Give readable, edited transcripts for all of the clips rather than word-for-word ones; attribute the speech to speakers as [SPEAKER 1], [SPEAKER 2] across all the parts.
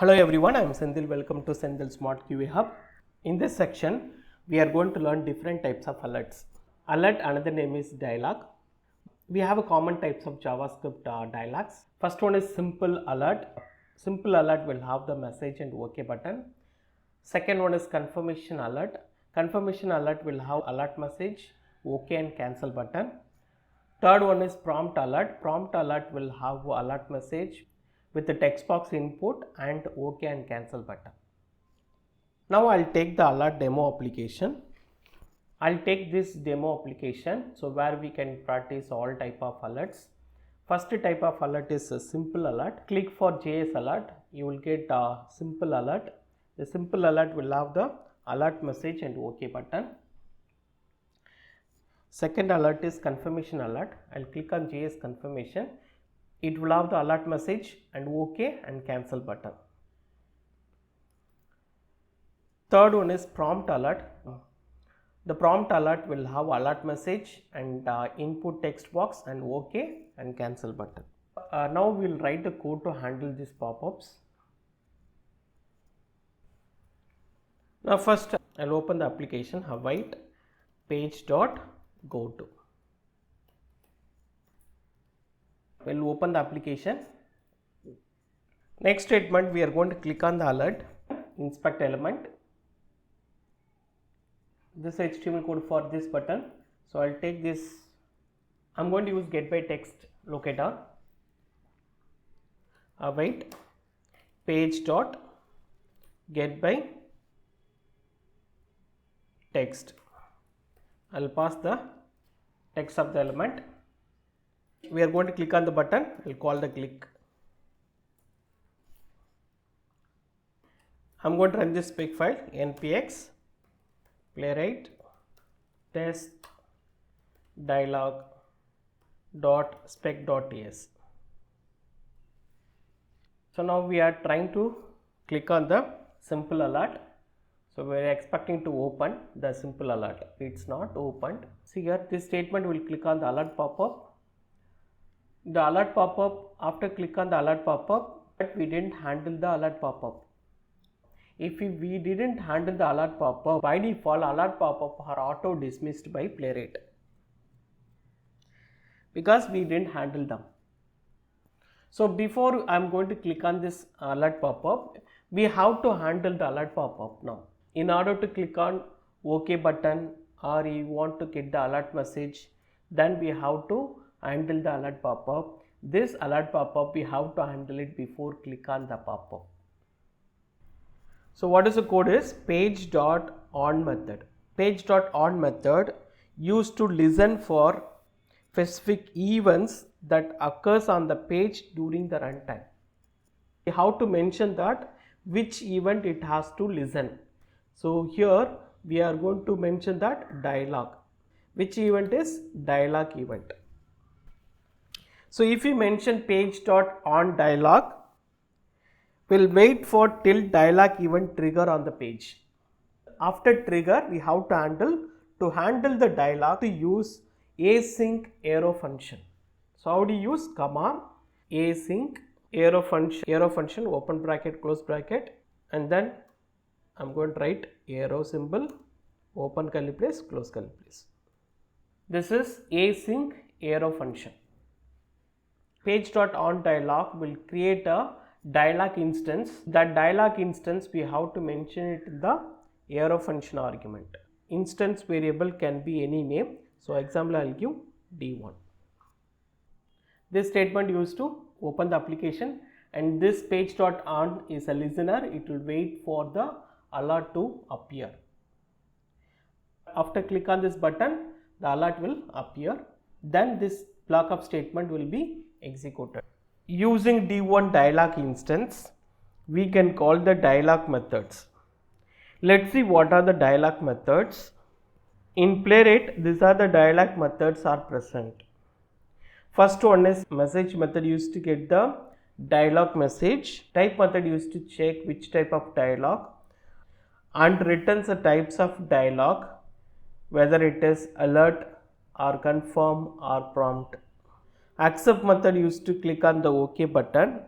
[SPEAKER 1] Hello everyone, I am Senthil. Welcome to Senthil Smart QA Hub. In this section, we are going to learn different types of alerts. Alert, another name is dialog. We have a common types of JavaScript dialogs. First one is simple alert. Simple alert will have the message and OK button. Second one is confirmation alert. Confirmation alert will have alert message, OK and cancel button. Third one is prompt alert. Prompt alert will have alert message with the text box input and OK and cancel button. Now I'll take the alert demo application. I'll take this demo application so where we can practice all type of alerts. First type of alert is a simple alert. Click for JS alert. You will get a simple alert. The simple alert will have the alert message and OK button. Second alert is confirmation alert. I'll click on JS confirmation. It will have the alert message and OK and cancel button. Third one is prompt alert. The prompt alert will have alert message and input text box and OK and cancel button. Now we will write the code to handle these pop-ups. Now first I'll open the application, await page.go to. We'll open the application. Next statement, we are going to click on the alert, inspect element. This HTML code for this button. So I'll take this. I'm going to use get by text locator. Await page dot get by text. I'll pass the text of the element. We are going to click on the button. We'll call the click. I'm going to run this spec file npx playwright test dialog .spec.ts. So now we are trying to click on the simple alert. So we are expecting to open the simple alert. It's not opened. See here, this statement will click on the alert pop-up. The alert pop-up, after click on the alert pop-up, but we didn't handle the alert pop-up. If we didn't handle the alert pop-up, by default alert pop-up are auto dismissed by Playwright because we didn't handle them. So before I'm going to click on this alert pop-up, we have to handle the alert pop-up now. In order to click on OK button or you want to get the alert message, then we have to handle the alert pop-up. This alert pop-up we have to handle it before click on the pop-up. So what is the code is page.on method. Page.on method used to listen for specific events that occurs on the page during the runtime. We have to mention that which event it has to listen. So here we are going to mention that dialog. Which event is dialog event. So if we mention page.on dialog, we'll wait for till dialog event trigger on the page. After trigger, we have to handle the dialog to use async arrow function. So how do you use comma async arrow function open bracket close bracket, and then I'm going to write arrow symbol open curly brace close curly brace. This is async arrow function. Page.on dialog will create a dialog instance. That dialog instance we have to mention it in the arrow function argument. Instance variable can be any name. So example I'll give D1. This statement used to open the application, and this page.on is a listener. It will wait for the alert to appear. After click on this button, the alert will appear. Then this block of statement will be executed. Using D1 dialog instance, we can call the dialog methods. Let's see what are the dialog methods. In Playwright, these are the dialog methods are present. First one is message method used to get the dialog message. Type method used to check which type of dialog and returns the types of dialog, whether it is alert or confirm or prompt. Accept method used to click on the OK button.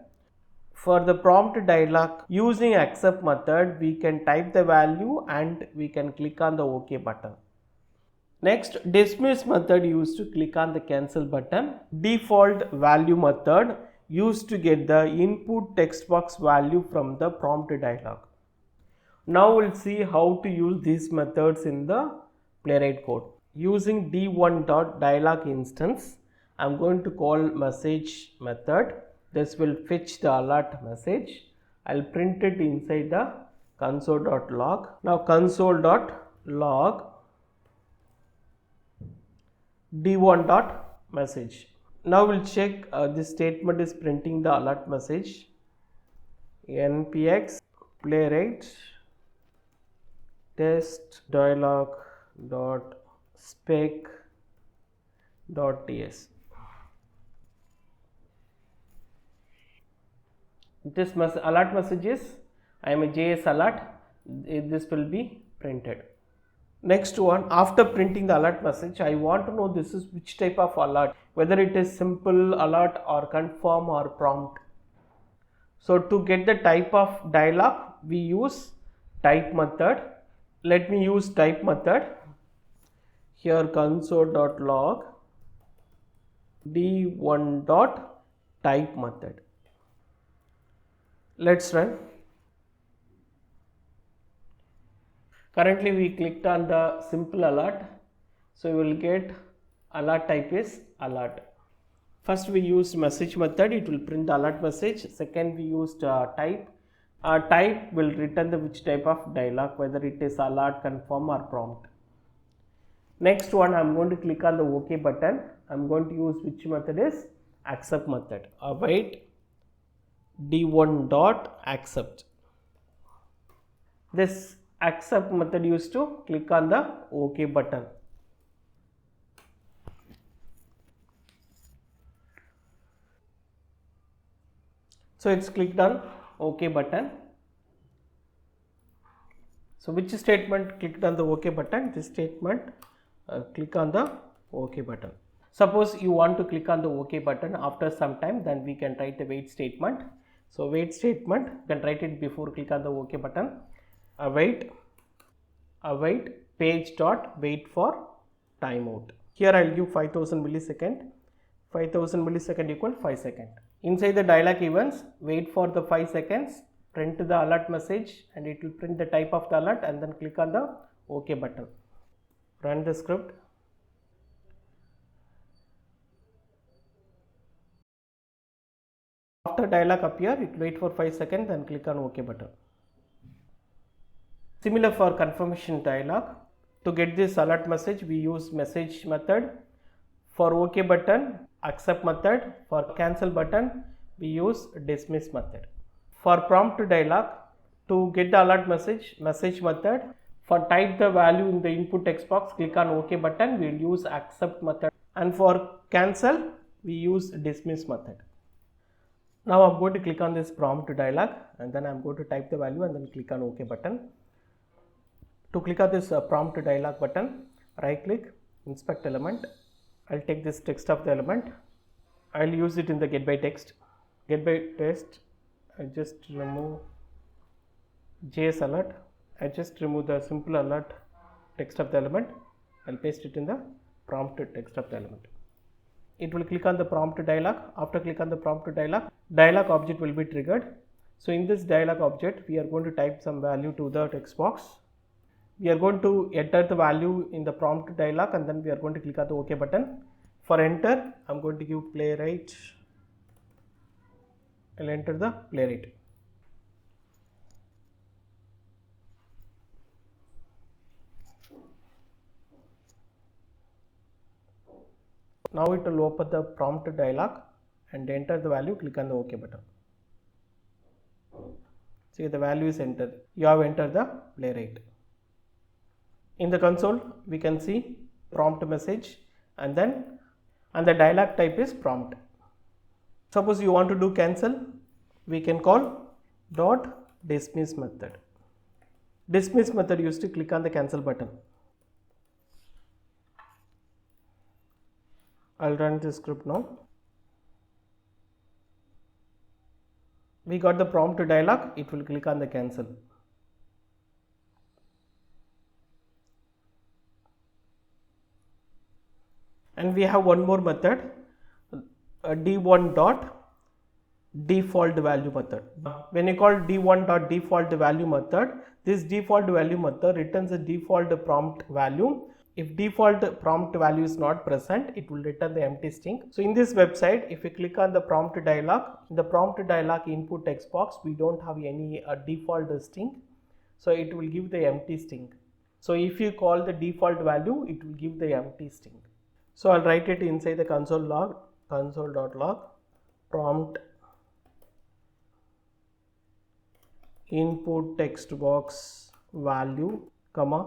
[SPEAKER 1] For the prompt dialog, using accept method, we can type the value and we can click on the OK button. Next, dismiss method used to click on the cancel button. Default value method used to get the input text box value from the prompt dialog. Now we'll see how to use these methods in the Playwright code. Using d1.dialog instance, I'm going to call message method. This will fetch the alert message. I'll print it inside the console.log. Now console.log d1.message. Now we'll check this statement is printing the alert message. npx playwright test dialog dot spec dot ts. This alert message is I am a JS alert. This will be printed. Next one, after printing the alert message, I want to know this is which type of alert, whether it is simple alert or confirm or prompt. So to get the type of dialog, we use type method. Let me use type method. Here console.log d1.type method. Let's run. Currently we clicked on the simple alert, so we will get alert type is alert. First we used message method, it will print the alert message. Second we used type. Type will return the which type of dialog, whether it is alert, confirm or prompt. Next one, I am going to click on the OK button. I am going to use which method is accept method. Await d1.accept. This accept method used to click on the OK button. So it's clicked on OK button. So which statement clicked on the OK button? This statement click on the OK button. Suppose you want to click on the OK button after some time, then we can write a wait statement. So wait statement, you can write it before click on the OK button. Await page dot wait for timeout. Here I will give 5000 millisecond. 5000 millisecond equal 5 seconds. Inside the dialog events, wait for the 5 seconds, print the alert message and it will print the type of the alert and then click on the OK button. Run the script. After dialog appear, it wait for 5 seconds, then click on OK button. Similar for confirmation dialog. To get this alert message, we use message method. For OK button, accept method. For cancel button, we use dismiss method. For prompt dialog, to get the alert message, message method. For type the value in the input text box, click on OK button, we will use accept method. And for cancel, we use dismiss method. Now I am going to click on this prompt dialog and then I am going to type the value and then click on OK button. To click on this prompt dialog button, right click, inspect element. I will take this text of the element. I will use it in the get by text. Get by text, I just remove JS alert. I just remove the simple alert text of the element. I will paste it in the prompt text of the element. It will click on the prompt dialog. After click on the prompt dialog object will be triggered. So in this dialog object, we are going to type some value to the text box. We are going to enter the value in the prompt dialog and then we are going to click on the OK button. For enter, I am going to give playwright. I will enter the playwright. Now it will open the prompt dialog and enter the value, click on the OK button. See, the value is entered. You have entered the playwright. In the console, we can see prompt message and the dialog type is prompt. Suppose you want to do cancel, we can call dot dismiss method. Dismiss method used to click on the cancel button. I'll run this script now. we got the prompt dialog, it will click on the cancel. And we have one more method, d1 dot default value method. When you call d1 dot default value method, this default value method returns a default prompt value. If default prompt value is not present, it will return the empty string. So in this website, if you click on the prompt dialog, in the prompt dialog input text box, we don't have any default string, so it will give the empty string. So if you call the default value, it will give the empty string. So I'll write it inside the console.log prompt input text box value comma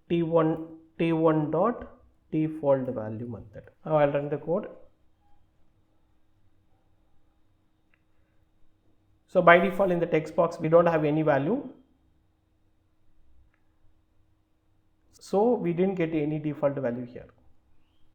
[SPEAKER 1] t1 dot default value method. Now I'll run the code. So by default in the text box we don't have any value, so we didn't get any default value here.